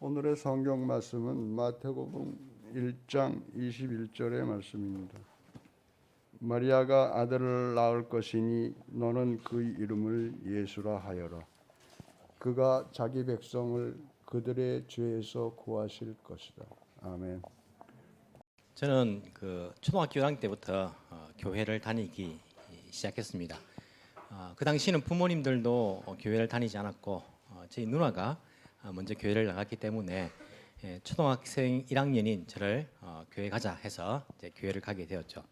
오늘의 성경 말씀은 마태복음 1장 21절의 말씀입니다. 마리아가 아들을 낳을 것이니 너는 그 이름을 예수라 하여라. 그가 자기 백성을 그들의 죄에서 구하실 것이다. 아멘. 저는 초등학교 1학년 때부터 교회를 다니기 시작했습니다. 그 당시는 부모님들도 교회를 다니지 않았고 저희 누나가 먼저 교회를 나갔기 때문에 초등학생 1학년인 저를 교회 가자 해서 이제 교회를 가게 되었죠.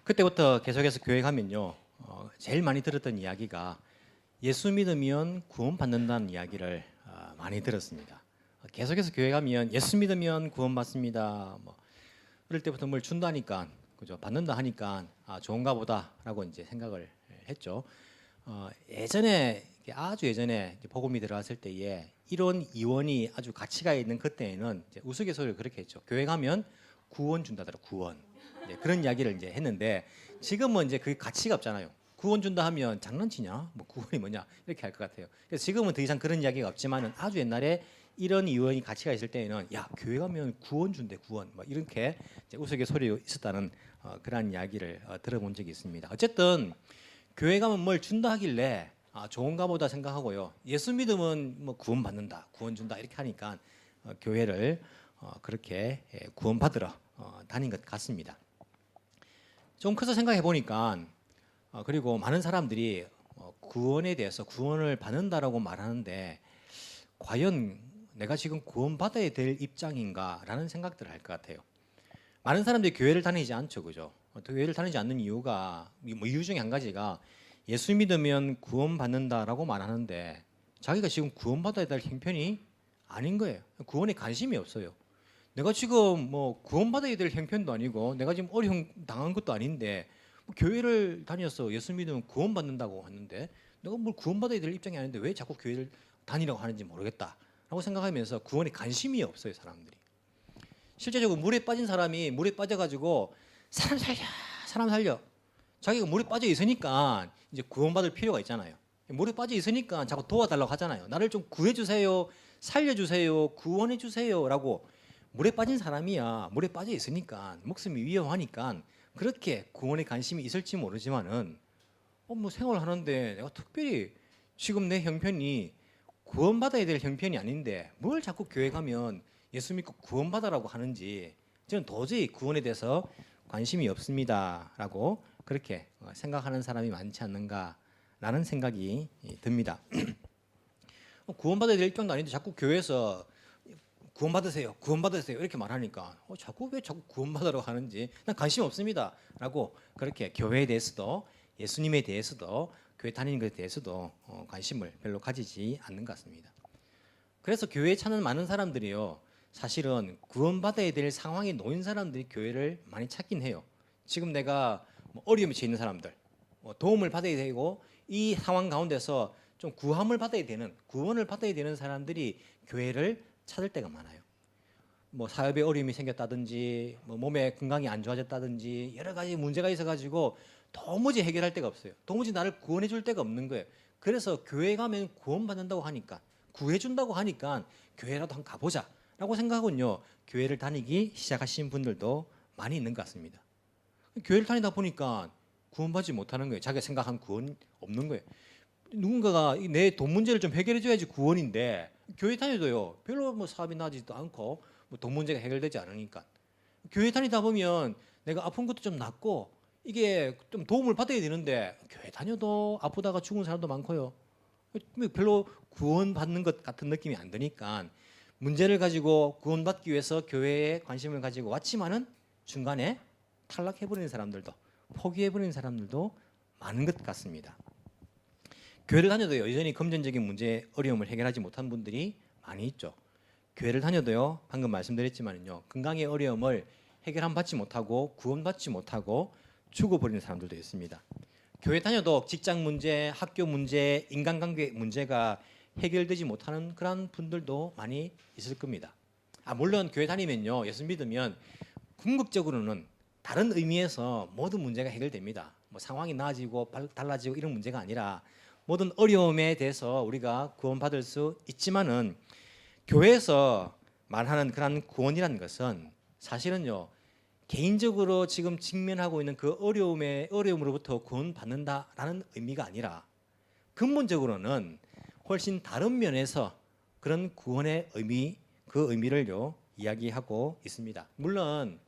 그때부터 계속해서 교회 가면요, 제일 많이 들었던 이야기가 예수 믿으면 구원받는다는 이야기를 많이 들었습니다. 계속해서 교회 가면 예수 믿으면 구원받습니다. 그럴 때부터 뭘 준다니까, 그죠? 받는다 하니까 좋은가 보다라고 이제 생각을 했죠. 예전에, 아주 예전에 복음이 들어왔을 때에 이런 이원이 아주 가치가 있는 그때에는 이제 우스갯소리를 그렇게 했죠. 교회 가면 구원 준다더라, 구원. 그런 이야기를 이제 했는데 지금은 이제 그 가치가 없잖아요. 구원 준다 하면 장난치냐? 뭐 구원이 뭐냐? 이렇게 할 것 같아요. 그래서 지금은 더 이상 그런 이야기가 없지만은 아주 옛날에 이런 이원이 가치가 있을 때에는 야, 교회 가면 구원 준대, 구원. 뭐 이렇게 우스갯소리 있었다는 그런 이야기를 들어본 적이 있습니다. 어쨌든 교회 가면 뭘 준다 하길래 좋은가 보다 생각하고요. 예수 믿으면 뭐 구원 받는다, 구원 준다 이렇게 하니까 교회를 그렇게 구원 받으러 다닌 것 같습니다. 좀 커서 생각해 보니까 그리고 많은 사람들이 구원에 대해서 구원을 받는다라고 말하는데 과연 내가 지금 구원받아야 될 입장인가라는 생각들을 할 것 같아요. 많은 사람들이 교회를 다니지 않죠, 그죠? 교회를 다니지 않는 이유가 이유 중에 한 가지가 예수 믿으면 구원받는다라고 말하는데 자기가 지금 구원받아야 될 형편이 아닌 거예요. 구원에 관심이 없어요. 내가 지금 뭐 구원받아야 될 형편도 아니고 내가 지금 어려움 당한 것도 아닌데 교회를 다녀서 예수 믿으면 구원받는다고 하는데 내가 뭘 구원받아야 될 입장이 아닌데 왜 자꾸 교회를 다니라고 하는지 모르겠다라고 생각하면서 구원에 관심이 없어요, 사람들이. 실제적으로 물에 빠진 사람이 물에 빠져가지고 사람 살려, 사람 살려. 자기가 물에 빠져 있으니까 이제 구원받을 필요가 있잖아요. 물에 빠져 있으니까 자꾸 도와달라고 하잖아요. 나를 좀 구해주세요, 살려주세요, 구원해주세요라고. 물에 빠진 사람이야 물에 빠져 있으니까 목숨이 위험하니까 그렇게 구원에 관심이 있을지 모르지만은 뭐 생활하는데 내가 특별히 지금 내 형편이 구원받아야 될 형편이 아닌데 뭘 자꾸 교회 가면 예수 믿고 구원받아라고 하는지 저는 도저히 구원에 대해서 관심이 없습니다라고 그렇게 생각하는 사람이 많지 않는가라는 생각이 듭니다. 구원받아야 될 입장도 아닌데 자꾸 교회에서 구원받으세요, 구원받으세요 이렇게 말하니까 자꾸 왜 자꾸 구원받으러 하는지 난 관심 없습니다라고 그렇게 교회에 대해서도 예수님에 대해서도 교회 다니는 것에 대해서도 관심을 별로 가지지 않는 것 같습니다. 그래서 교회에 찾는 많은 사람들이요, 사실은 구원받아야 될 상황에 놓인 사람들이 교회를 많이 찾긴 해요. 지금 내가 어려움에 처해 있는 사람들, 도움을 받아야 되고 이 상황 가운데서 좀 구원을 받아야 되는 사람들이 교회를 찾을 때가 많아요. 뭐 사업에 어려움이 생겼다든지 뭐 몸에 건강이 안 좋아졌다든지 여러 가지 문제가 있어가지고 도무지 해결할 데가 없어요. 도무지 나를 구원해 줄 데가 없는 거예요. 그래서 교회 가면 구원받는다고 하니까, 구해준다고 하니까 교회라도 한번 가보자 라고 생각하군요. 교회를 다니기 시작하신 분들도 많이 있는 것 같습니다. 교회를 다니다 보니까 구원받지 못하는 거예요. 자기가 생각한 구원 없는 거예요. 누군가가 내 돈 문제를 좀 해결해 줘야지 구원인데 교회 다녀도요 별로 뭐 사업이 나지도 않고 뭐 돈 문제가 해결되지 않으니까 교회 다니다 보면 내가 아픈 것도 좀 낫고 이게 좀 도움을 받아야 되는데 교회 다녀도 아프다가 죽은 사람도 많고요. 별로 구원받는 것 같은 느낌이 안 드니까 문제를 가지고 구원받기 위해서 교회에 관심을 가지고 왔지만은 중간에 탈락해버리는 사람들도, 포기해버리는 사람들도 많은 것 같습니다. 교회를 다녀도요 여전히 금전적인 문제, 어려움을 해결하지 못한 분들이 많이 있죠. 교회를 다녀도요 방금 말씀드렸지만요 건강의 어려움을 해결받지 못하고 구원받지 못하고 죽어버리는 사람들도 있습니다. 교회 다녀도 직장 문제, 학교 문제, 인간관계 문제가 해결되지 못하는 그런 분들도 많이 있을 겁니다. 물론 교회 다니면요 예수 믿으면 궁극적으로는 다른 의미에서 모든 문제가 해결됩니다. 뭐 상황이 나아지고 달라지고 이런 문제가 아니라 모든 어려움에 대해서 우리가 구원받을 수 있지만은 교회에서 말하는 그런 구원이라는 것은 사실은요, 개인적으로 지금 직면하고 있는 그 어려움으로부터 구원받는다라는 의미가 아니라 근본적으로는 훨씬 다른 면에서 그런 구원의 의미, 그 의미를요 이야기하고 있습니다. 물론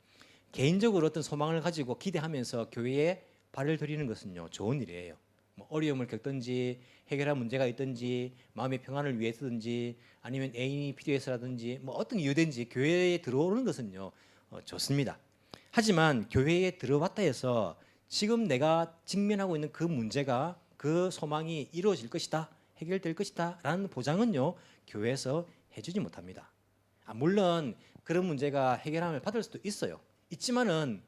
개인적으로 어떤 소망을 가지고 기대하면서 교회에 발을 들이는 것은요 좋은 일이에요. 뭐 어려움을 겪든지 해결할 문제가 있든지 마음의 평안을 위해서든지 아니면 애인이 필요해서라든지 뭐 어떤 이유든지 교회에 들어오는 것은요 좋습니다. 하지만 교회에 들어왔다 해서 지금 내가 직면하고 있는 그 문제가 그 소망이 이루어질 것이다, 해결될 것이다 라는 보장은요 교회에서 해주지 못합니다. 물론 그런 문제가 해결함을 받을 수도 있어요. 있지만은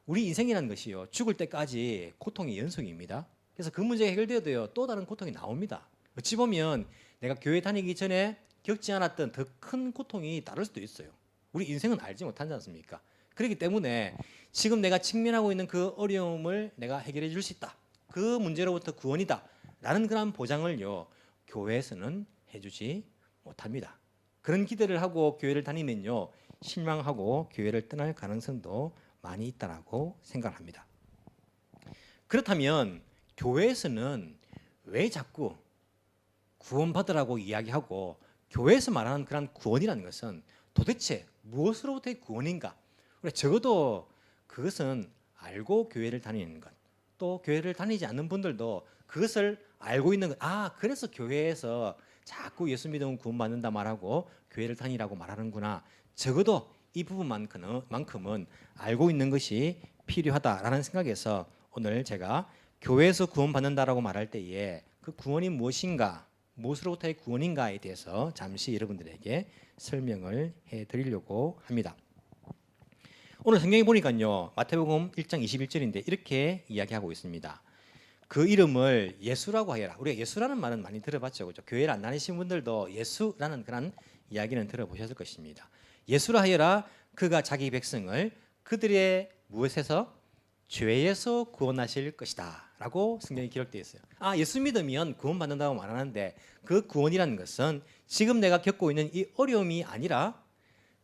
우리 인생이라는 것이요 죽을 때까지 고통의 연속입니다. 그래서 그 문제가 해결되어도요 또 다른 고통이 나옵니다. 어찌 보면 내가 교회 다니기 전에 겪지 않았던 더 큰 고통이 따를 수도 있어요. 우리 인생은 알지 못하지 않습니까? 그렇기 때문에 지금 내가 직면하고 있는 그 어려움을 내가 해결해 줄 수 있다, 그 문제로부터 구원이다 라는 그런 보장을요 교회에서는 해주지 못합니다. 그런 기대를 하고 교회를 다니면요 실망하고 교회를 떠날 가능성도 많이 있다라고 생각합니다. 그렇다면 교회에서는 왜 자꾸 구원받으라고 이야기하고 교회에서 말하는 그런 구원이라는 것은 도대체 무엇으로부터의 구원인가? 적어도 그것은 알고 교회를 다니는 것, 또 교회를 다니지 않는 분들도 그것을 알고 있는 것. 그래서 교회에서 자꾸 예수 믿으면 구원받는다 말하고 교회를 다니라고 말하는구나. 적어도 이 부분만큼은 알고 있는 것이 필요하다라는 생각에서 오늘 제가 교회에서 구원받는다라고 말할 때에 그 구원이 무엇인가, 무엇으로부터의 구원인가에 대해서 잠시 여러분들에게 설명을 해드리려고 합니다. 오늘 성경에 보니까요 마태복음 1장 21절인데 이렇게 이야기하고 있습니다. 그 이름을 예수라고 하여라. 우리가 예수라는 말은 많이 들어봤죠, 그렇죠? 교회를 안 다니신 분들도 예수라는 그런 이야기는 들어보셨을 것입니다. 예수라 하여라. 그가 자기 백성을 그들의 무엇에서? 죄에서 구원하실 것이다 라고 성경에 기록되어 있어요. 예수 믿으면 구원받는다고 말하는데 그 구원이라는 것은 지금 내가 겪고 있는 이 어려움이 아니라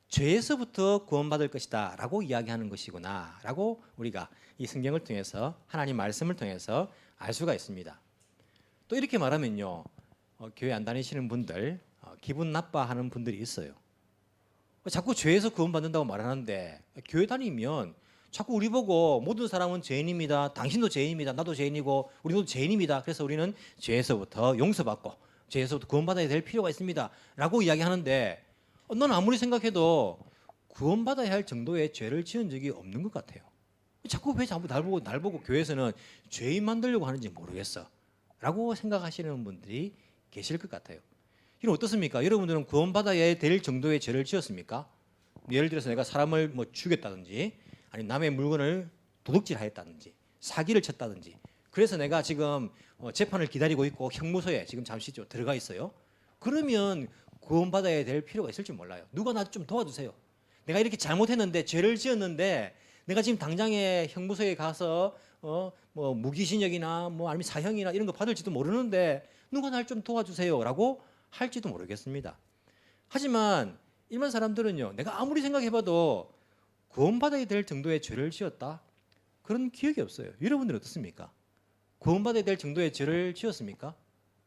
죄에서부터 구원받을 것이다 라고 이야기하는 것이구나 라고 우리가 이 성경을 통해서, 하나님 말씀을 통해서 알 수가 있습니다. 또 이렇게 말하면요 교회 안 다니시는 분들 기분 나빠하는 분들이 있어요. 자꾸 죄에서 구원받는다고 말하는데 교회 다니면 자꾸 우리 보고 모든 사람은 죄인입니다, 당신도 죄인입니다, 나도 죄인이고 우리도 죄인입니다, 그래서 우리는 죄에서부터 용서받고 죄에서부터 구원받아야 될 필요가 있습니다 라고 이야기하는데 넌 아무리 생각해도 구원받아야 할 정도의 죄를 지은 적이 없는 것 같아요. 자꾸 왜 날 보고 교회에서는 죄인 만들려고 하는지 모르겠어 라고 생각하시는 분들이 계실 것 같아요. 이건 어떻습니까? 여러분들은 구원받아야 될 정도의 죄를 지었습니까? 예를 들어서 내가 사람을 죽였다든지 아니 남의 물건을 도둑질하였다든지 사기를 쳤다든지 그래서 내가 지금 재판을 기다리고 있고 형무소에 지금 잠시 들어가 있어요. 그러면 구원받아야 될 필요가 있을지 몰라요. 누가 나 좀 도와주세요. 내가 이렇게 잘못했는데 죄를 지었는데 내가 지금 당장에 형무소에 가서 뭐 무기징역이나 뭐 아니면 사형이나 이런 거 받을지도 모르는데 누가 날 좀 도와주세요라고 할지도 모르겠습니다. 하지만 일반 사람들은요 내가 아무리 생각해봐도 구원받아야 될 정도의 죄를 지었다 그런 기억이 없어요. 여러분들은 어떻습니까? 구원받아야 될 정도의 죄를 지었습니까?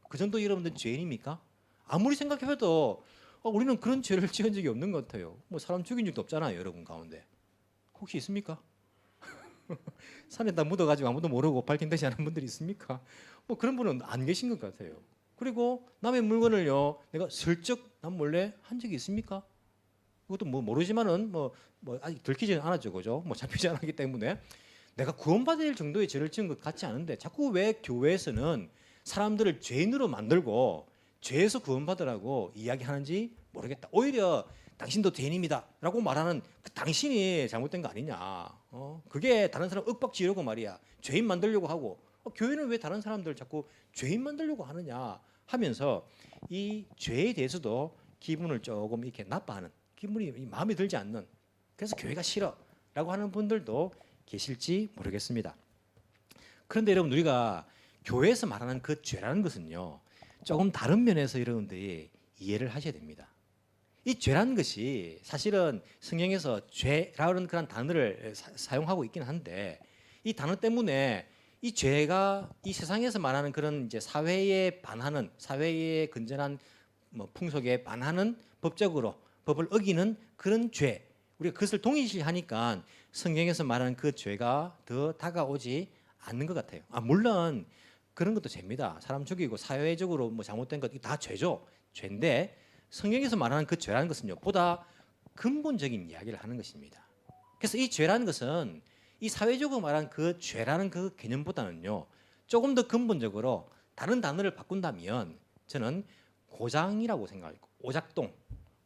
그 정도 여러분들 죄인입니까? 아무리 생각해봐도 우리는 그런 죄를 지은 적이 없는 것 같아요. 뭐 사람 죽인 적도 없잖아요, 여러분 가운데. 혹시 있습니까? 산에다 묻어가지고 아무도 모르고 밝힌 듯이 하는 분들이 있습니까? 뭐 그런 분은 안 계신 것 같아요. 그리고 남의 물건을요 내가 슬쩍 남 몰래 한 적이 있습니까? 그것도 뭐 모르지만은 뭐 아직 들키지는 않았죠, 그죠? 뭐 잡히지 않았기 때문에 내가 구원받을 정도의 죄를 지은 것 같지 않은데 자꾸 왜 교회에서는 사람들을 죄인으로 만들고 죄에서 구원받으라고 이야기하는지 모르겠다. 오히려 당신도 죄인입니다라고 말하는 그 당신이 잘못된 거 아니냐. 그게 다른 사람 윽박지르고 말이야. 죄인 만들려고 하고 교회는 왜 다른 사람들 자꾸 죄인 만들려고 하느냐 하면서 이 죄에 대해서도 기분을 조금 이렇게 나빠하는 기분이 마음에 들지 않는 그래서 교회가 싫어라고 하는 분들도 계실지 모르겠습니다. 그런데 여러분 우리가 교회에서 말하는 그 죄라는 것은요 조금 다른 면에서 여러분들이 이해를 하셔야 됩니다. 이 죄라는 것이 사실은 성경에서 죄라는 그런 단어를 사용하고 있기는 한데 이 단어 때문에 이 죄가 이 세상에서 말하는 그런 이제 사회에 반하는 사회의 건전한 뭐 풍속에 반하는 법적으로 법을 어기는 그런 죄 우리가 그것을 동일시하니까 성경에서 말하는 그 죄가 더 다가오지 않는 것 같아요. 물론 그런 것도 죄입니다. 사람 죽이고 사회적으로 뭐 잘못된 것 다 죄죠. 죄인데 성경에서 말하는 그 죄라는 것은요 보다 근본적인 이야기를 하는 것입니다. 그래서 이 죄라는 것은 이 사회적으로 말하는 그 죄라는 그 개념보다는요 조금 더 근본적으로 다른 단어를 바꾼다면 저는 고장이라고 생각하고 오작동,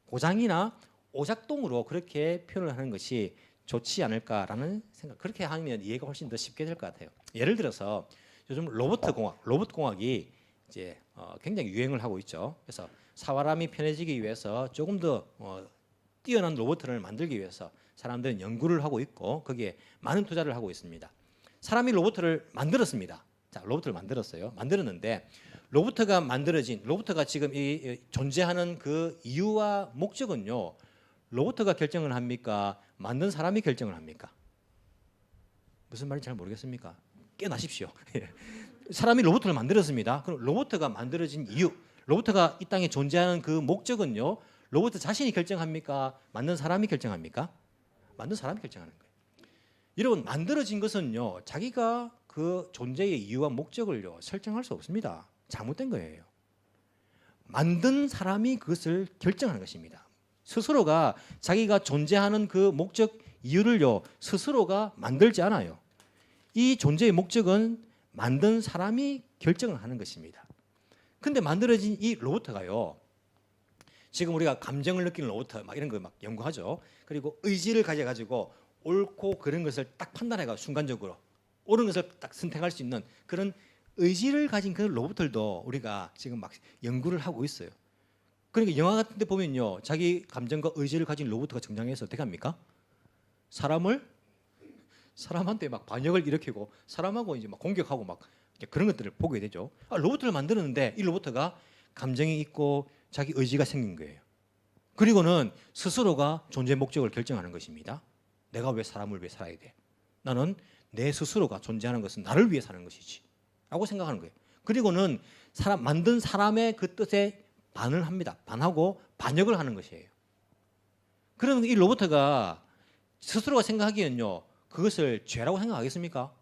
고장이나 오작동으로 그렇게 표현을 하는 것이 좋지 않을까라는 생각. 그렇게 하면 이해가 훨씬 더 쉽게 될 것 같아요. 예를 들어서 요즘 로봇 공학이 이제 굉장히 유행을 하고 있죠. 그래서 사람이 편해지기 위해서 조금 더 뛰어난 로봇을 만들기 위해서 사람들은 연구를 하고 있고 거기에 많은 투자를 하고 있습니다. 사람이 로봇을 만들었습니다. 자, 로봇을 만들었어요. 만들었는데 로봇가 지금 이 존재하는 그 이유와 목적은요. 로봇가 결정을 합니까? 만든 사람이 결정을 합니까? 무슨 말인지 잘 모르겠습니까? 깨나십시오. 사람이 로봇을 만들었습니다. 그럼 로봇가 만들어진 이유, 로봇가 이 땅에 존재하는 그 목적은요. 로봇 자신이 결정합니까? 만든 사람이 결정합니까? 만든 사람이 결정하는 거예요. 여러분 만들어진 것은요. 자기가 그 존재의 이유와 목적을요. 설정할 수 없습니다. 잘못된 거예요. 만든 사람이 그것을 결정하는 것입니다. 스스로가 자기가 존재하는 그 목적 이유를요. 스스로가 만들지 않아요. 이 존재의 목적은 만든 사람이 결정을 하는 것입니다. 근데 만들어진 이 로봇가요. 지금 우리가 감정을 느끼는 로봇 막 이런 거 막 연구하죠. 그리고 의지를 가져가지고 옳고 그런 것을 딱 판단해가 순간적으로 옳은 것을 딱 선택할 수 있는 그런 의지를 가진 그 로봇들도 우리가 지금 막 연구를 하고 있어요. 그러니까 영화 같은 데 보면요. 자기 감정과 의지를 가진 로봇가 등장해서 어떻게 합니까? 사람한테 막 반역을 일으키고 사람하고 이제 막 공격하고 막 그런 것들을 보게 되죠. 로봇을 만드는데 이 로봇가 감정이 있고 자기 의지가 생긴 거예요. 그리고는 스스로가 존재 목적을 결정하는 것입니다. 내가 왜 사람을 위해 살아야 돼? 나는 내 스스로가 존재하는 것은 나를 위해 사는 것이지 라고 생각하는 거예요. 그리고는 만든 사람의 그 뜻에 반을 합니다. 반하고 반역을 하는 것이에요. 그러면 이 로봇가 스스로가 생각하기에는요. 그것을 죄라고 생각하겠습니까?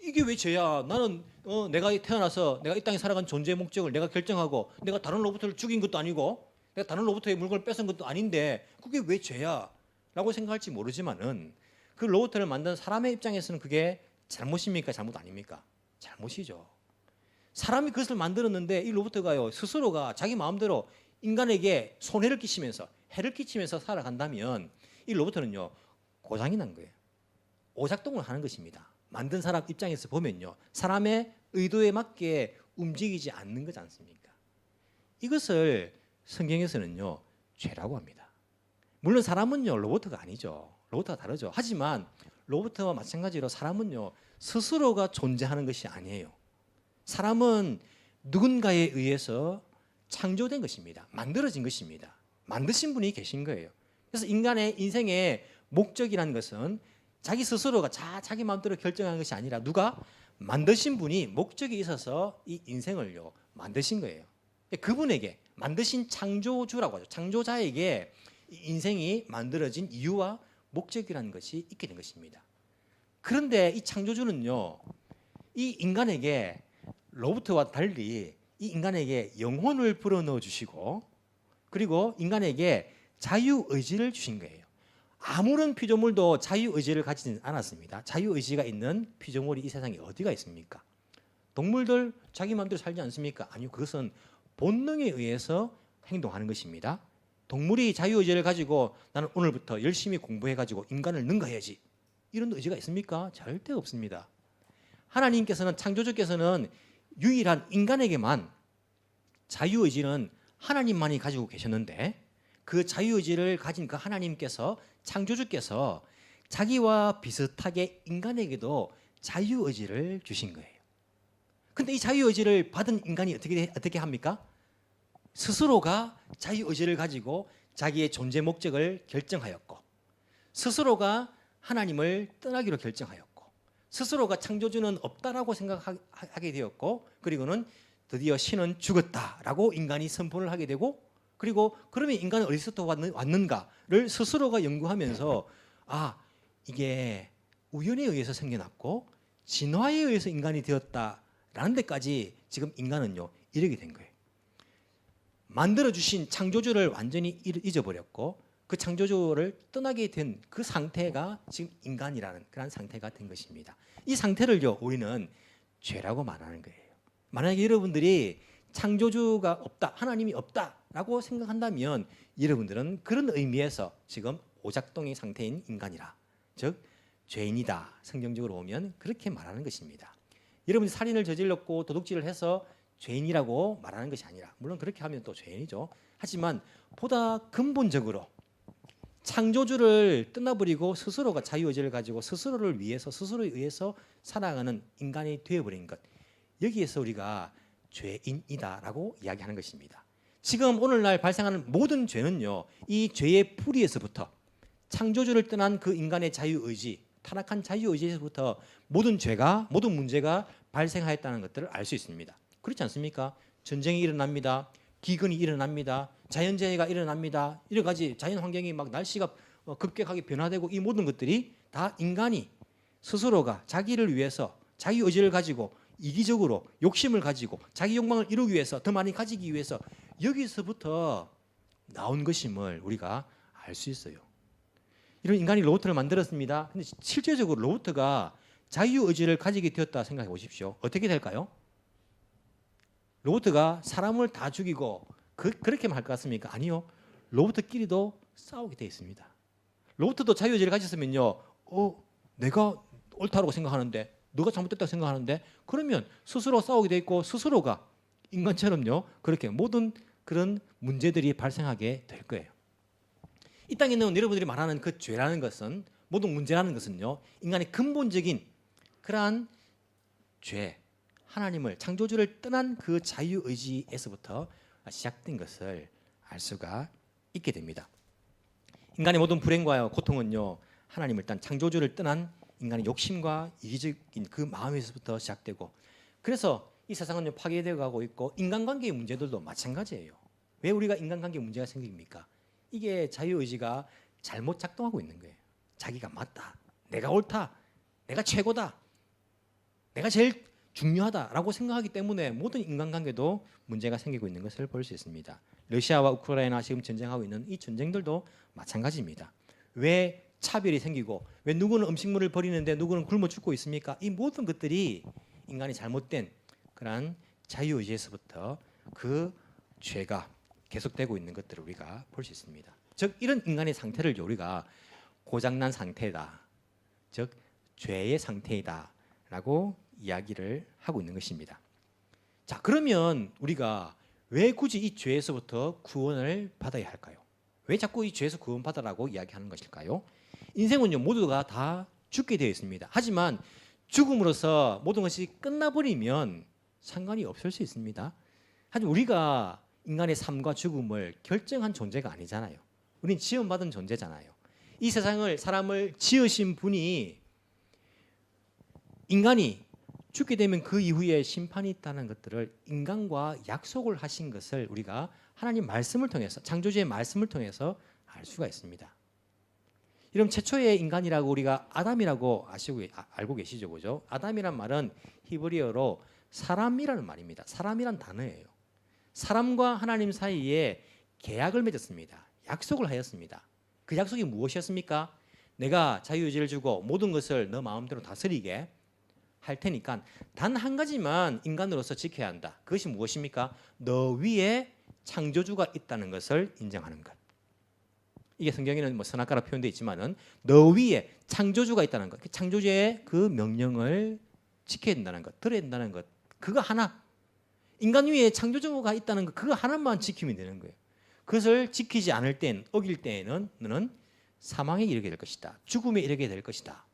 이게 왜 죄야? 나는 내가 태어나서 내가 이 땅에 살아간 존재의 목적을 내가 결정하고 내가 다른 로봇을 죽인 것도 아니고 내가 다른 로봇의 물건을 뺏은 것도 아닌데 그게 왜 죄야? 라고 생각할지 모르지만은 그 로봇을 만든 사람의 입장에서는 그게 잘못입니까? 잘못 아닙니까? 잘못이죠. 사람이 그것을 만들었는데 이 로봇가요 스스로가 자기 마음대로 인간에게 손해를 끼치면서 해를 끼치면서 살아간다면 이 로봇은요 고장이 난 거예요. 오작동을 하는 것입니다. 만든 사람 입장에서 보면요 사람의 의도에 맞게 움직이지 않는 거지 않습니까? 이것을 성경에서는요 죄라고 합니다. 물론 사람은요 로봇가 아니죠. 로봇가 다르죠. 하지만 로봇과 마찬가지로 사람은요 스스로가 존재하는 것이 아니에요. 사람은 누군가에 의해서 창조된 것입니다. 만들어진 것입니다. 만드신 분이 계신 거예요. 그래서 인간의 인생의 목적이라는 것은 자기 스스로가 자기 마음대로 결정한 것이 아니라 누가 만드신 분이 목적이 있어서 이 인생을요 만드신 거예요. 그분에게 만드신 창조주라고 하죠. 창조자에게 이 인생이 만들어진 이유와 목적이라는 것이 있게 된 것입니다. 그런데 이 창조주는요 이 인간에게 로봇과 달리 이 인간에게 영혼을 불어넣어 주시고 그리고 인간에게 자유의지를 주신 거예요. 아무런 피조물도 자유의지를 가지지 않았습니다. 자유의지가 있는 피조물이 이 세상에 어디가 있습니까? 동물들 자기 마음대로 살지 않습니까? 아니요. 그것은 본능에 의해서 행동하는 것입니다. 동물이 자유의지를 가지고 나는 오늘부터 열심히 공부해가지고 인간을 능가해야지 이런 의지가 있습니까? 절대 없습니다. 하나님께서는 창조주께서는 유일한 인간에게만 자유의지는 하나님만이 가지고 계셨는데 그 자유의지를 가진 그 하나님께서 창조주께서 자기와 비슷하게 인간에게도 자유의지를 주신 거예요. 근데 이 자유의지를 받은 인간이 어떻게 합니까? 스스로가 자유의지를 가지고 자기의 존재 목적을 결정하였고 스스로가 하나님을 떠나기로 결정하였고 스스로가 창조주는 없다라고 생각하게 되었고 그리고는 드디어 신은 죽었다라고 인간이 선포를 하게 되고 그리고 그러면 인간은 어디서부터 왔는가를 스스로가 연구하면서 이게 우연에 의해서 생겨났고 진화에 의해서 인간이 되었다라는 데까지 지금 인간은요 이르게 된 거예요. 만들어주신 창조주를 완전히 잊어버렸고 그 창조주를 떠나게 된 그 상태가 지금 인간이라는 그런 상태가 된 것입니다. 이 상태를요 우리는 죄라고 말하는 거예요. 만약에 여러분들이 창조주가 없다, 하나님이 없다라고 생각한다면 여러분들은 그런 의미에서 지금 오작동의 상태인 인간이라, 즉 죄인이다. 성경적으로 보면 그렇게 말하는 것입니다. 여러분이 살인을 저질렀고 도둑질을 해서 죄인이라고 말하는 것이 아니라 물론 그렇게 하면 또 죄인이죠. 하지만 보다 근본적으로 창조주를 떠나버리고 스스로가 자유의지를 가지고 스스로를 위해서 스스로에 의해서 살아가는 인간이 되어버린 것, 여기에서 우리가 죄인이다라고 이야기하는 것입니다. 지금 오늘날 발생하는 모든 죄는요 이 죄의 뿌리에서부터 창조주를 떠난 그 인간의 자유의지, 타락한 자유의지에서부터 모든 죄가, 모든 문제가 발생하였다는 것들을 알 수 있습니다. 그렇지 않습니까? 전쟁이 일어납니다. 기근이 일어납니다. 자연재해가 일어납니다. 여러 가지 자연 환경이 막 날씨가 급격하게 변화되고 이 모든 것들이 다 인간이 스스로가 자기를 위해서 자유의지를 가지고 이기적으로 욕심을 가지고 자기 욕망을 이루기 위해서 더 많이 가지기 위해서 여기서부터 나온 것임을 우리가 알 수 있어요. 이런 인간이 로봇을 만들었습니다. 근데 실제적으로 로봇가 자유의지를 가지게 되었다 생각해 보십시오. 어떻게 될까요? 로봇가 사람을 다 죽이고 그렇게만 할 것 같습니까? 아니요. 로봇끼리도 싸우게 되어 있습니다. 로봇도 자유의지를 가졌으면요. 내가 옳다고 생각하는데 너가 잘못됐다고 생각하는데 그러면 스스로 싸우게 돼 있고 스스로가 인간처럼요. 그렇게 모든 그런 문제들이 발생하게 될 거예요. 이 땅에 있는 여러분들이 말하는 그 죄라는 것은 모든 문제라는 것은요. 인간의 근본적인 그러한 죄, 하나님을 창조주를 떠난 그 자유의지에서부터 시작된 것을 알 수가 있게 됩니다. 인간의 모든 불행과 고통은요. 하나님을 떠난 창조주를 떠난 인간의 욕심과 이기적인 그 마음에서부터 시작되고 그래서 이 세상은 파괴되어 가고 있고 인간관계의 문제들도 마찬가지예요. 왜 우리가 인간관계 문제가 생깁니까? 이게 자유의지가 잘못 작동하고 있는 거예요. 자기가 맞다, 내가 옳다, 내가 최고다, 내가 제일 중요하다라고 생각하기 때문에 모든 인간관계도 문제가 생기고 있는 것을 볼 수 있습니다. 러시아와 우크라이나 지금 전쟁하고 있는 이 전쟁들도 마찬가지입니다. 왜 차별이 생기고 왜 누구는 음식물을 버리는데 누구는 굶어 죽고 있습니까? 이 모든 것들이 인간이 잘못된 그러한 자유의지에서부터 그 죄가 계속되고 있는 것들을 우리가 볼 수 있습니다. 즉 이런 인간의 상태를 우리가 고장난 상태다, 즉 죄의 상태이다라고 이야기를 하고 있는 것입니다. 자, 그러면 우리가 왜 굳이 이 죄에서부터 구원을 받아야 할까요? 왜 자꾸 이 죄에서 구원받아라고 이야기하는 것일까요? 인생은요 모두가 다 죽게 되어 있습니다. 하지만 죽음으로써 모든 것이 끝나버리면 상관이 없을 수 있습니다. 하지만 우리가 인간의 삶과 죽음을 결정한 존재가 아니잖아요. 우린 지원받은 존재잖아요. 이 세상을 사람을 지으신 분이 인간이 죽게 되면 그 이후에 심판이 있다는 것들을 인간과 약속을 하신 것을 우리가 하나님 말씀을 통해서 창조주의 말씀을 통해서 알 수가 있습니다. 여러분 최초의 인간이라고 우리가 아담이라고 알고 계시죠, 그죠? 아담이란 말은 히브리어로 사람이라는 말입니다. 사람이란 단어예요. 사람과 하나님 사이에 계약을 맺었습니다. 약속을 하였습니다. 그 약속이 무엇이었습니까? 내가 자유의지를 주고 모든 것을 너 마음대로 다스리게 할 테니까 단 한 가지만 인간으로서 지켜야 한다. 그것이 무엇입니까? 너 위에 창조주가 있다는 것을 인정하는 것. 이게 성경에는 뭐 선악과라 표현되어 있지만은 너 위에 창조주가 있다는 것. 창조주의 그 명령을 지켜야 된다는 것, 들어야 된다는 것. 그거 하나. 인간 위에 창조주가 있다는 것, 그거 하나만 지키면 되는 거예요. 그것을 지키지 않을 땐, 어길 때에는 너는 사망에 이르게 될 것이다. 죽음에 이르게 될 것이다.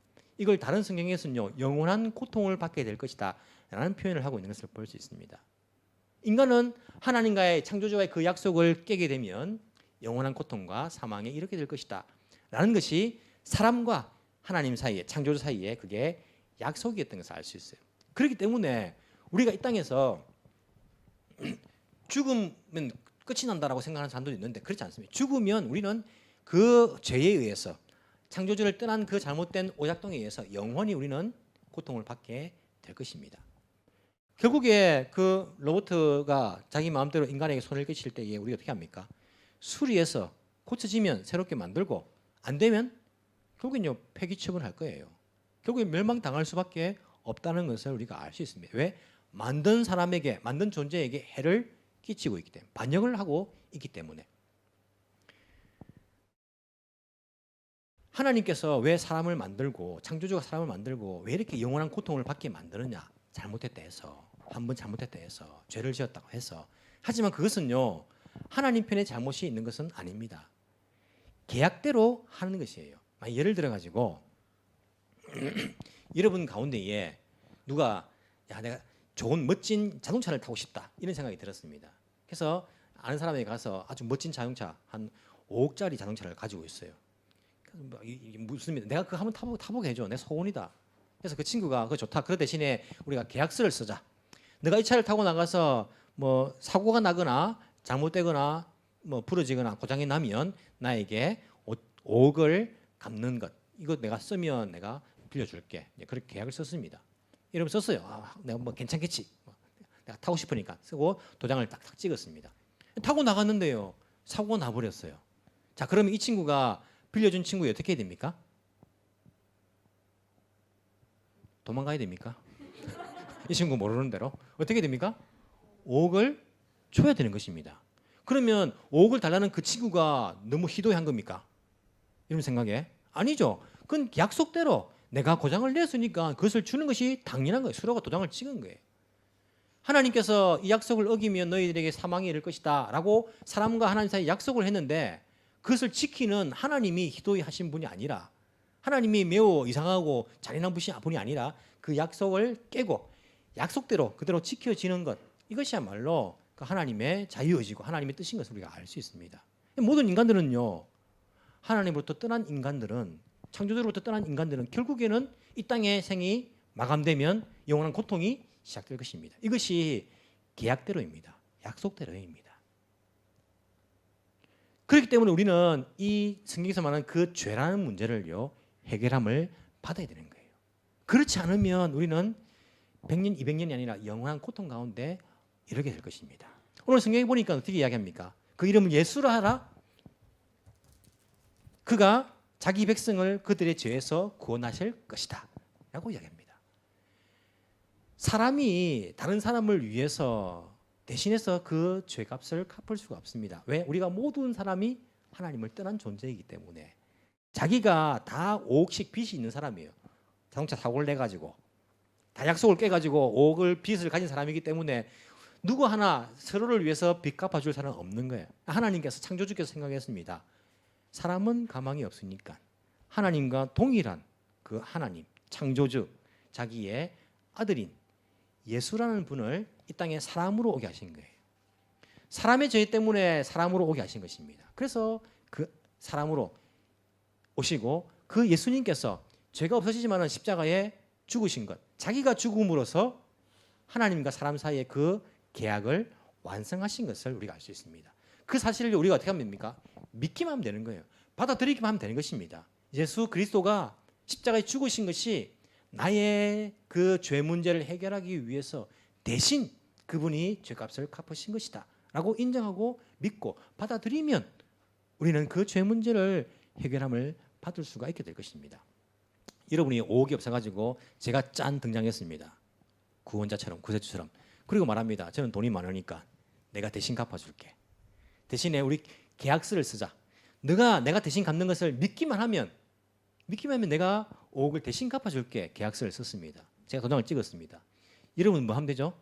이걸 다른 성경에서는요 영원한 고통을 받게 될 것이다 라는 표현을 하고 있는 것을 볼 수 있습니다. 인간은 하나님과의 창조주와의 그 약속을 깨게 되면 영원한 고통과 사망에 이르게 될 것이다 라는 것이 사람과 하나님 사이에, 창조주 사이에 그게 약속이었던 것을 알 수 있어요. 그렇기 때문에 우리가 이 땅에서 죽으면 끝이 난다라고 생각하는 사람도 있는데 그렇지 않습니다. 죽으면 우리는 그 죄에 의해서, 창조주를 떠난 그 잘못된 오작동에 의해서 영원히 우리는 고통을 받게 될 것입니다. 결국에 그 로봇가 자기 마음대로 인간에게 손을 끼칠 때에 우리가 어떻게 합니까? 수리해서 고쳐지면 새롭게 만들고, 안 되면 결국은요 폐기 처분할 거예요. 결국에 멸망당할 수밖에 없다는 것을 우리가 알 수 있습니다. 왜? 만든 사람에게, 만든 존재에게 해를 끼치고 있기 때문에, 반역을 하고 있기 때문에. 하나님께서 왜 사람을 만들고, 창조주가 사람을 만들고 왜 이렇게 영원한 고통을 받게 만드느냐? 잘못했다 해서, 한번 잘못했다 해서, 죄를 지었다고 해서. 하지만 그것은요 하나님 편에 잘못이 있는 것은 아닙니다. 계약대로 하는 것이에요. 예를 들어 가지고 여러분 가운데에 누가 야 내가 좋은 멋진 자동차를 타고 싶다 이런 생각이 들었습니다. 그래서 아는 사람에게 가서 아주 멋진 자동차 한 5억짜리 자동차를 가지고 있어요. 이게 무슨 일이야? 내가 그거 한번 타보게 해줘. 내 소원이다. 그래서 그 친구가 그거 좋다. 그 대신에 우리가 계약서를 쓰자. 내가 이 차를 타고 나가서 뭐 사고가 나거나 잘못되거나 뭐 부러지거나 고장이 나면 나에게 5억을 갚는 것. 이거 내가 쓰면 내가 빌려줄게. 그렇게 계약을 썼습니다. 이러면 썼어요. 아, 내가 뭐 괜찮겠지. 내가 타고 싶으니까 쓰고 도장을 딱딱 찍었습니다. 타고 나갔는데요. 사고가 나버렸어요. 자, 그러면 이 친구가 빌려준 친구가 어떻게 해야 됩니까? 도망가야 됩니까? 이 친구 모르는 대로 어떻게 됩니까? 5억을 줘야 되는 것입니다. 그러면 5억을 달라는 그 친구가 너무 희도한 겁니까? 이런 생각에 아니죠. 그건 약속대로 내가 고장을 냈으니까 그것을 주는 것이 당연한 거예요. 수로가 도장을 찍은 거예요. 하나님께서 이 약속을 어기면 너희들에게 사망이 이를 것이다 라고 사람과 하나님 사이에 약속을 했는데 그것을 지키는 하나님이 희도히 하신 분이 아니라, 하나님이 매우 이상하고 잔인한 분이 아니라 그 약속을 깨고 약속대로 그대로 지켜지는 것, 이것이야말로 그 하나님의 자유의지고 하나님의 뜻인 것을 우리가 알 수 있습니다. 모든 인간들은요, 하나님으로부터 떠난 인간들은, 창조주로부터 떠난 인간들은 결국에는 이 땅의 생이 마감되면 영원한 고통이 시작될 것입니다. 이것이 계약대로입니다. 약속대로입니다. 그렇기 때문에 우리는 이 성경에서 말하는 그 죄라는 문제를요 해결함을 받아야 되는 거예요. 그렇지 않으면 우리는 100년, 200년이 아니라 영원한 고통 가운데 이르게 될 것입니다. 오늘 성경에 보니까 어떻게 이야기합니까? 그 이름을 예수라 하라. 그가 자기 백성을 그들의 죄에서 구원하실 것이다 라고 이야기합니다. 사람이 다른 사람을 위해서 대신해서 그 죄값을 갚을 수가 없습니다. 왜? 우리가 모든 사람이 하나님을 떠난 존재이기 때문에. 자기가 다 5억씩 빚이 있는 사람이에요. 자동차 사고를 내가지고 다 약속을 깨가지고 5억을 빚을 가진 사람이기 때문에 누구 하나 서로를 위해서 빚 갚아줄 사람은 없는 거예요. 하나님께서, 창조주께서 생각했습니다. 사람은 가망이 없으니까 하나님과 동일한 그 하나님, 창조주, 자기의 아들인 예수라는 분을 이 땅에 사람으로 오게 하신 거예요. 사람의 죄 때문에 사람으로 오게 하신 것입니다. 그래서 그 사람으로 오시고 그 예수님께서 죄가 없으시지만 십자가에 죽으신 것, 자기가 죽음으로써 하나님과 사람 사이의 그 계약을 완성하신 것을 우리가 알 수 있습니다. 그 사실을 우리가 어떻게 하면 됩니까? 믿기만 하면 되는 거예요. 받아들이기만 하면 되는 것입니다. 예수 그리스도가 십자가에 죽으신 것이 나의 그 죄 문제를 해결하기 위해서 대신 그분이 죄값을 갚으신 것이다 라고 인정하고 믿고 받아들이면 우리는 그 죄 문제를 해결함을 받을 수가 있게 될 것입니다. 여러분이 5억이 없어가지고 제가 짠 등장했습니다. 구원자처럼, 구세주처럼. 그리고 말합니다. 저는 돈이 많으니까 내가 대신 갚아줄게. 대신에 우리 계약서를 쓰자. 내가 대신 갚는 것을 믿기만 하면 내가 5억을 대신 갚아줄게. 계약서를 썼습니다. 제가 도장을 찍었습니다. 여러분 뭐 하면 되죠?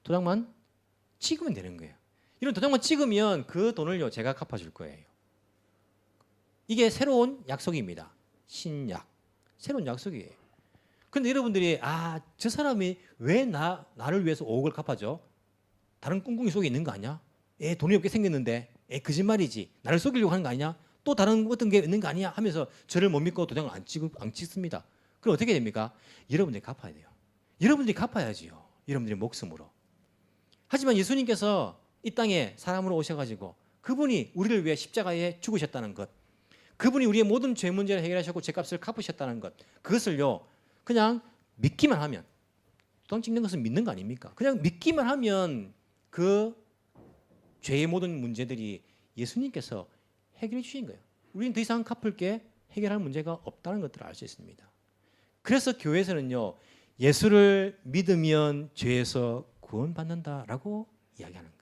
도장만 찍으면 되는 거예요. 이런 도장만 찍으면 그 돈을요 제가 갚아줄 거예요. 이게 새로운 약속입니다. 신약, 새로운 약속이에요. 근데 여러분들이 저 사람이 왜 나를 위해서 5억을 갚아줘? 다른 꿍꿍이 속에 있는 거 아니야? 돈이 없게 생겼는데 거짓말이지. 나를 속이려고 하는 거 아니냐? 또 다른 어떤 게 있는 거 아니야? 하면서 저를 못 믿고 도장을 안 찍습니다. 그럼 어떻게 됩니까? 여러분들이 갚아야 돼요. 여러분들이 갚아야지요. 여러분들의 목숨으로. 하지만 예수님께서 이 땅에 사람으로 오셔가지고 그분이 우리를 위해 십자가에 죽으셨다는 것, 그분이 우리의 모든 죄 문제를 해결하셨고 죄값을 갚으셨다는 것, 그것을요 그냥 믿기만 하면, 도장 찍는 것은 믿는 거 아닙니까? 그냥 믿기만 하면 그 죄의 모든 문제들이 예수님께서 해결해 주신 거예요. 우리는 더 이상 갚을 게 해결할 문제가 없다는 것들을 알 수 있습니다. 그래서 교회에서는요 예수를 믿으면 죄에서 구원받는다라고 이야기하는 거예요.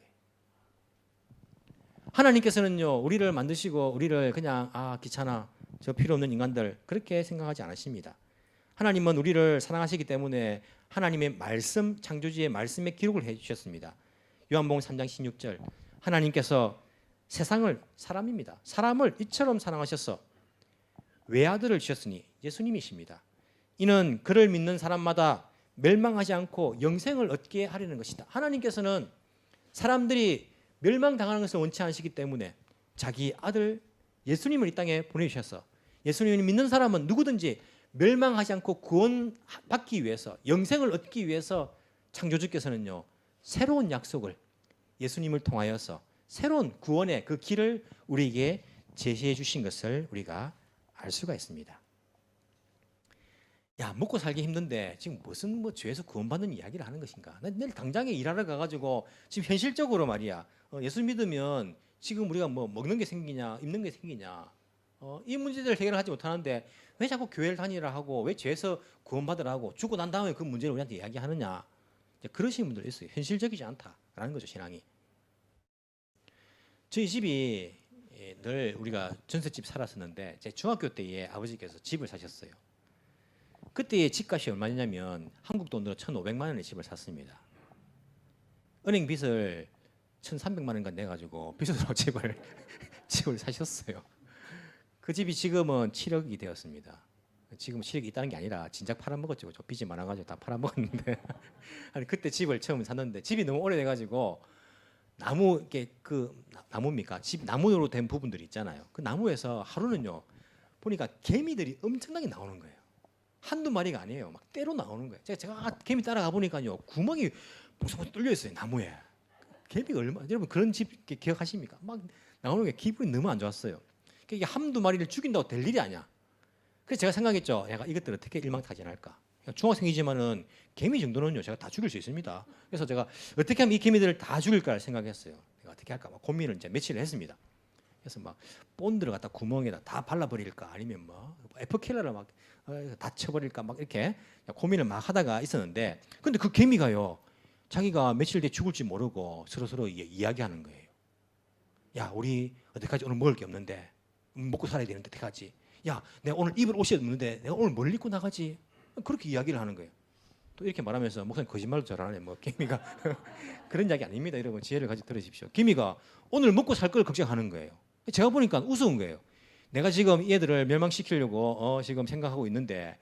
하나님께서는요 우리를 만드시고 우리를 그냥 귀찮아 저 필요 없는 인간들 그렇게 생각하지 않으십니다. 하나님은 우리를 사랑하시기 때문에 하나님의 말씀, 창조주의 말씀에 기록을 해주셨습니다. 요한복음 3장 16절 하나님께서 세상을, 사람입니다. 사람을 이처럼 사랑하셔서 외아들을 주셨으니 예수님이십니다. 이는 그를 믿는 사람마다 멸망하지 않고 영생을 얻게 하려는 것이다. 하나님께서는 사람들이 멸망당하는 것을 원치 않으시기 때문에 자기 아들 예수님을 이 땅에 보내주셔서 예수님을 믿는 사람은 누구든지 멸망하지 않고 구원받기 위해서, 영생을 얻기 위해서 창조주께서는요 새로운 약속을 예수님을 통하여서 새로운 구원의 그 길을 우리에게 제시해 주신 것을 우리가 알 수가 있습니다. 야, 먹고 살기 힘든데 지금 무슨 죄에서 구원받는 이야기를 하는 것인가? 난 내일 당장에 일하러 가가지고 지금 현실적으로 말이야 예수 믿으면 지금 우리가 먹는 게 생기냐, 입는 게 생기냐, 이 문제들을 해결하지 못하는데 왜 자꾸 교회를 다니라 하고 왜 죄에서 구원받으라 하고 죽고 난 다음에 그 문제를 우리한테 이야기하느냐? 그러시는 분들 있어요. 현실적이지 않다라는 거죠, 신앙이. 저희 집이 늘 우리가 전셋집 살았었는데 제 중학교 때에 아버지께서 집을 사셨어요. 그때의 집값이 얼마냐면 한국 돈으로 1,500만 원의 집을 샀습니다. 은행 빚을 1,300만 원인가 내가지고 빚으로 집을 사셨어요. 그 집이 지금은 7억이 되었습니다. 지금 7억이 있다는 게 아니라 진작 팔아먹었죠. 저 빚이 많아가지고 다 팔아먹었는데 아니 그때 집을 처음 샀는데 집이 너무 오래돼가지고 나무 이게 그 나무입니까? 집 나무로 된 부분들이 있잖아요. 그 나무에서 하루는요 보니까 개미들이 엄청나게 나오는 거예요. 한두 마리가 아니에요. 막 때로 나오는 거예요. 제가 개미 따라가 보니까요 구멍이 뽕뽕 뚫려 있어요 나무에. 개미가 얼마 여러분 그런 집 기억하십니까? 막 나오는 게 기분이 너무 안 좋았어요. 이게 한두 마리를 죽인다고 될 일이 아니야. 그래서 제가 생각했죠. 내가 이것들 어떻게 일망타진할까? 중학생이지만은 개미 정도는요 제가 다 죽일 수 있습니다. 그래서 제가 어떻게 하면 이 개미들을 다 죽일까 생각했어요. 내가 어떻게 할까 막 고민을 이제 며칠을 했습니다. 그래서 막 본드를 갖다 구멍에다 다 발라버릴까 아니면 뭐 에프킬러를 막 다쳐버릴까 막 이렇게 고민을 막 하다가 있었는데 근데 그 개미가요 자기가 며칠 뒤에 죽을지 모르고 서로 이야기하는 거예요. 야 우리 어떡하지 오늘 먹을 게 없는데 먹고 살아야 되는데 어떡하지? 야 내가 오늘 입을 옷이 없는데 내가 오늘 뭘 입고 나가지? 그렇게 이야기를 하는 거예요. 또 이렇게 말하면서 목사님 거짓말도 잘하네. 뭐 개미가 그런 이야기 아닙니다. 여러분 지혜를 가지고 들으십시오. 개미가 오늘 먹고 살 걸 걱정하는 거예요. 제가 보니까 우스운 거예요. 내가 지금 이 애들을 멸망시키려고 지금 생각하고 있는데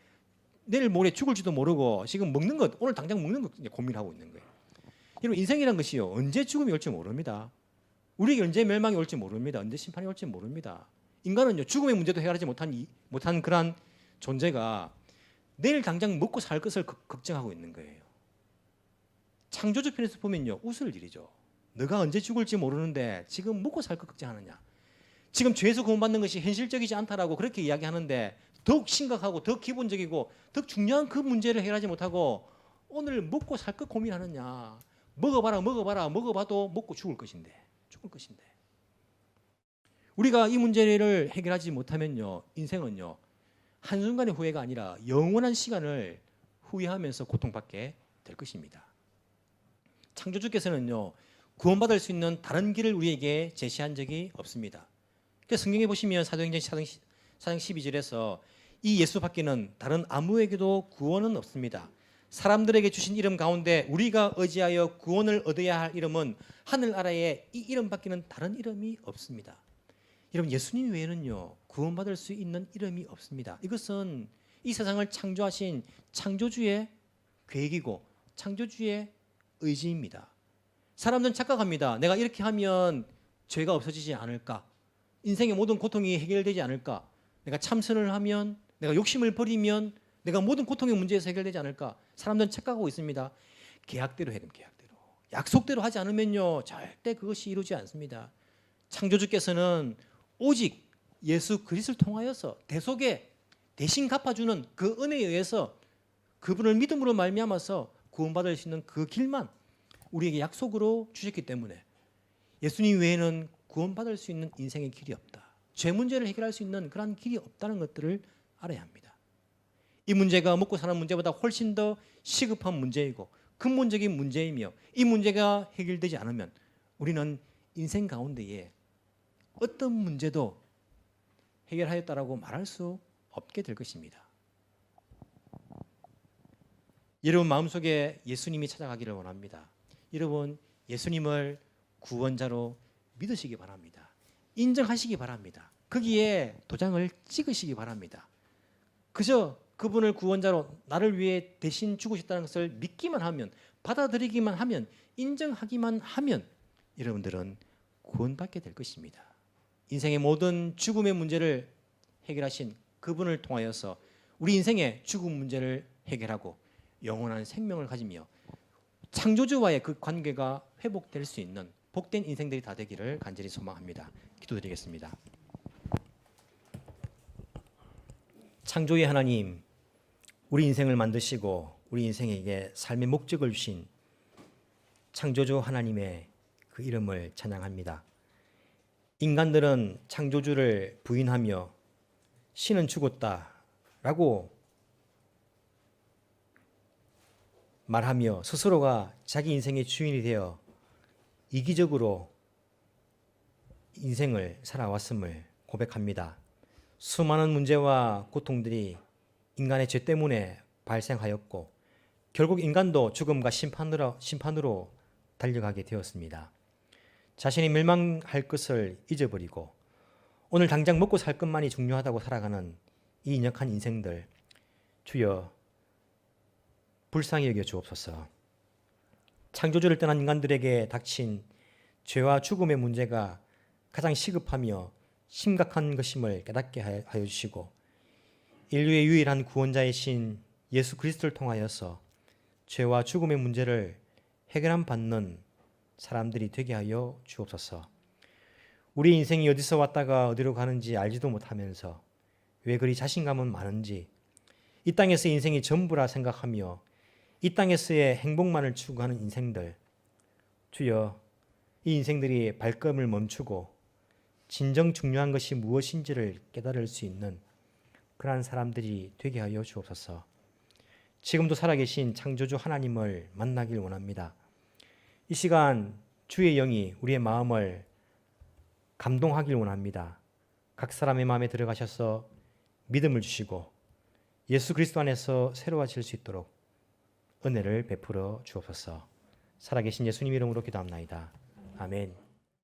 내일 모레 죽을지도 모르고 지금 먹는 것 오늘 당장 먹는 것 고민하고 있는 거예요. 여러분 인생이란 것이요 언제 죽음이 올지 모릅니다. 우리에게 언제 멸망이 올지 모릅니다. 언제 심판이 올지 모릅니다. 인간은요 죽음의 문제도 해결하지 못한 그러한 존재가 내일 당장 먹고 살 것을 걱정하고 있는 거예요. 창조주 편에서 보면요 웃을 일이죠. 너가 언제 죽을지 모르는데 지금 먹고 살 것 걱정하느냐. 지금 죄에서 구원받는 것이 현실적이지 않다라고 그렇게 이야기하는데 더욱 심각하고 더 기본적이고 더 중요한 그 문제를 해결하지 못하고 오늘 먹고 살 것 고민하느냐. 먹어봐라 먹어봐도 먹고 죽을 것인데 우리가 이 문제를 해결하지 못하면요 인생은요 한순간의 후회가 아니라 영원한 시간을 후회하면서 고통받게 될 것입니다. 창조주께서는요 구원받을 수 있는 다른 길을 우리에게 제시한 적이 없습니다. 그래서 성경에 보시면 사도행전 4장 12절에서 이 예수밖에는 다른 아무에게도 구원은 없습니다. 사람들에게 주신 이름 가운데 우리가 의지하여 구원을 얻어야 할 이름은 하늘 아래에 이 이름밖에는 다른 이름이 없습니다. 여러분 예수님 외에는요 구원받을 수 있는 이름이 없습니다. 이것은 이 세상을 창조하신 창조주의 계획이고 창조주의 의지입니다. 사람들은 착각합니다. 내가 이렇게 하면 죄가 없어지지 않을까? 인생의 모든 고통이 해결되지 않을까? 내가 참선을 하면, 내가 욕심을 버리면 내가 모든 고통의 문제에서 해결되지 않을까? 사람들은 착각하고 있습니다. 계약대로 해야 됩니다. 계약대로. 약속대로 하지 않으면요 절대 그것이 이루어지지 않습니다. 창조주께서는 오직 예수 그리스도를 통하여서 대속에 대신 갚아주는 그 은혜에 의해서 그분을 믿음으로 말미암아서 구원받을 수 있는 그 길만 우리에게 약속으로 주셨기 때문에 예수님 외에는 구원받을 수 있는 인생의 길이 없다. 죄 문제를 해결할 수 있는 그런 길이 없다는 것들을 알아야 합니다. 이 문제가 먹고 사는 문제보다 훨씬 더 시급한 문제이고 근본적인 문제이며 이 문제가 해결되지 않으면 우리는 인생 가운데에 어떤 문제도 해결하였다라고 말할 수 없게 될 것입니다. 여러분 마음속에 예수님이 찾아가기를 원합니다. 여러분 예수님을 구원자로 믿으시기 바랍니다. 인정하시기 바랍니다. 거기에 도장을 찍으시기 바랍니다. 그저 그분을 구원자로 나를 위해 대신 죽으셨다는 것을 믿기만 하면, 받아들이기만 하면, 인정하기만 하면 여러분들은 구원받게 될 것입니다. 인생의 모든 죽음의 문제를 해결하신 그분을 통하여서 우리 인생의 죽음 문제를 해결하고 영원한 생명을 가지며 창조주와의 그 관계가 회복될 수 있는 복된 인생들이 다 되기를 간절히 소망합니다. 기도드리겠습니다. 창조의 하나님, 우리 인생을 만드시고 우리 인생에게 삶의 목적을 주신 창조주 하나님의 그 이름을 찬양합니다. 인간들은 창조주를 부인하며 신은 죽었다라고 말하며 스스로가 자기 인생의 주인이 되어 이기적으로 인생을 살아왔음을 고백합니다. 수많은 문제와 고통들이 인간의 죄 때문에 발생하였고 결국 인간도 죽음과 심판으로 달려가게 되었습니다. 자신이 멸망할 것을 잊어버리고 오늘 당장 먹고 살 것만이 중요하다고 살아가는 이 인역한 인생들, 주여 불쌍히 여겨 주옵소서. 창조주를 떠난 인간들에게 닥친 죄와 죽음의 문제가 가장 시급하며 심각한 것임을 깨닫게 하여 주시고 인류의 유일한 구원자이신 예수 그리스도를 통하여서 죄와 죽음의 문제를 해결함 받는 사람들이 되게 하여 주옵소서. 우리 인생이 어디서 왔다가 어디로 가는지 알지도 못하면서 왜 그리 자신감은 많은지, 이 땅에서 인생이 전부라 생각하며 이 땅에서의 행복만을 추구하는 인생들, 주여 이 인생들이 발걸음을 멈추고 진정 중요한 것이 무엇인지를 깨달을 수 있는 그러한 사람들이 되게 하여 주옵소서. 지금도 살아계신 창조주 하나님을 만나길 원합니다. 이 시간 주의 영이 우리의 마음을 감동하길 원합니다. 각 사람의 마음에 들어가셔서 믿음을 주시고 예수 그리스도 안에서 새로워질 수 있도록 은혜를 베풀어 주옵소서. 살아계신 예수님 이름으로 기도합나이다. 아멘.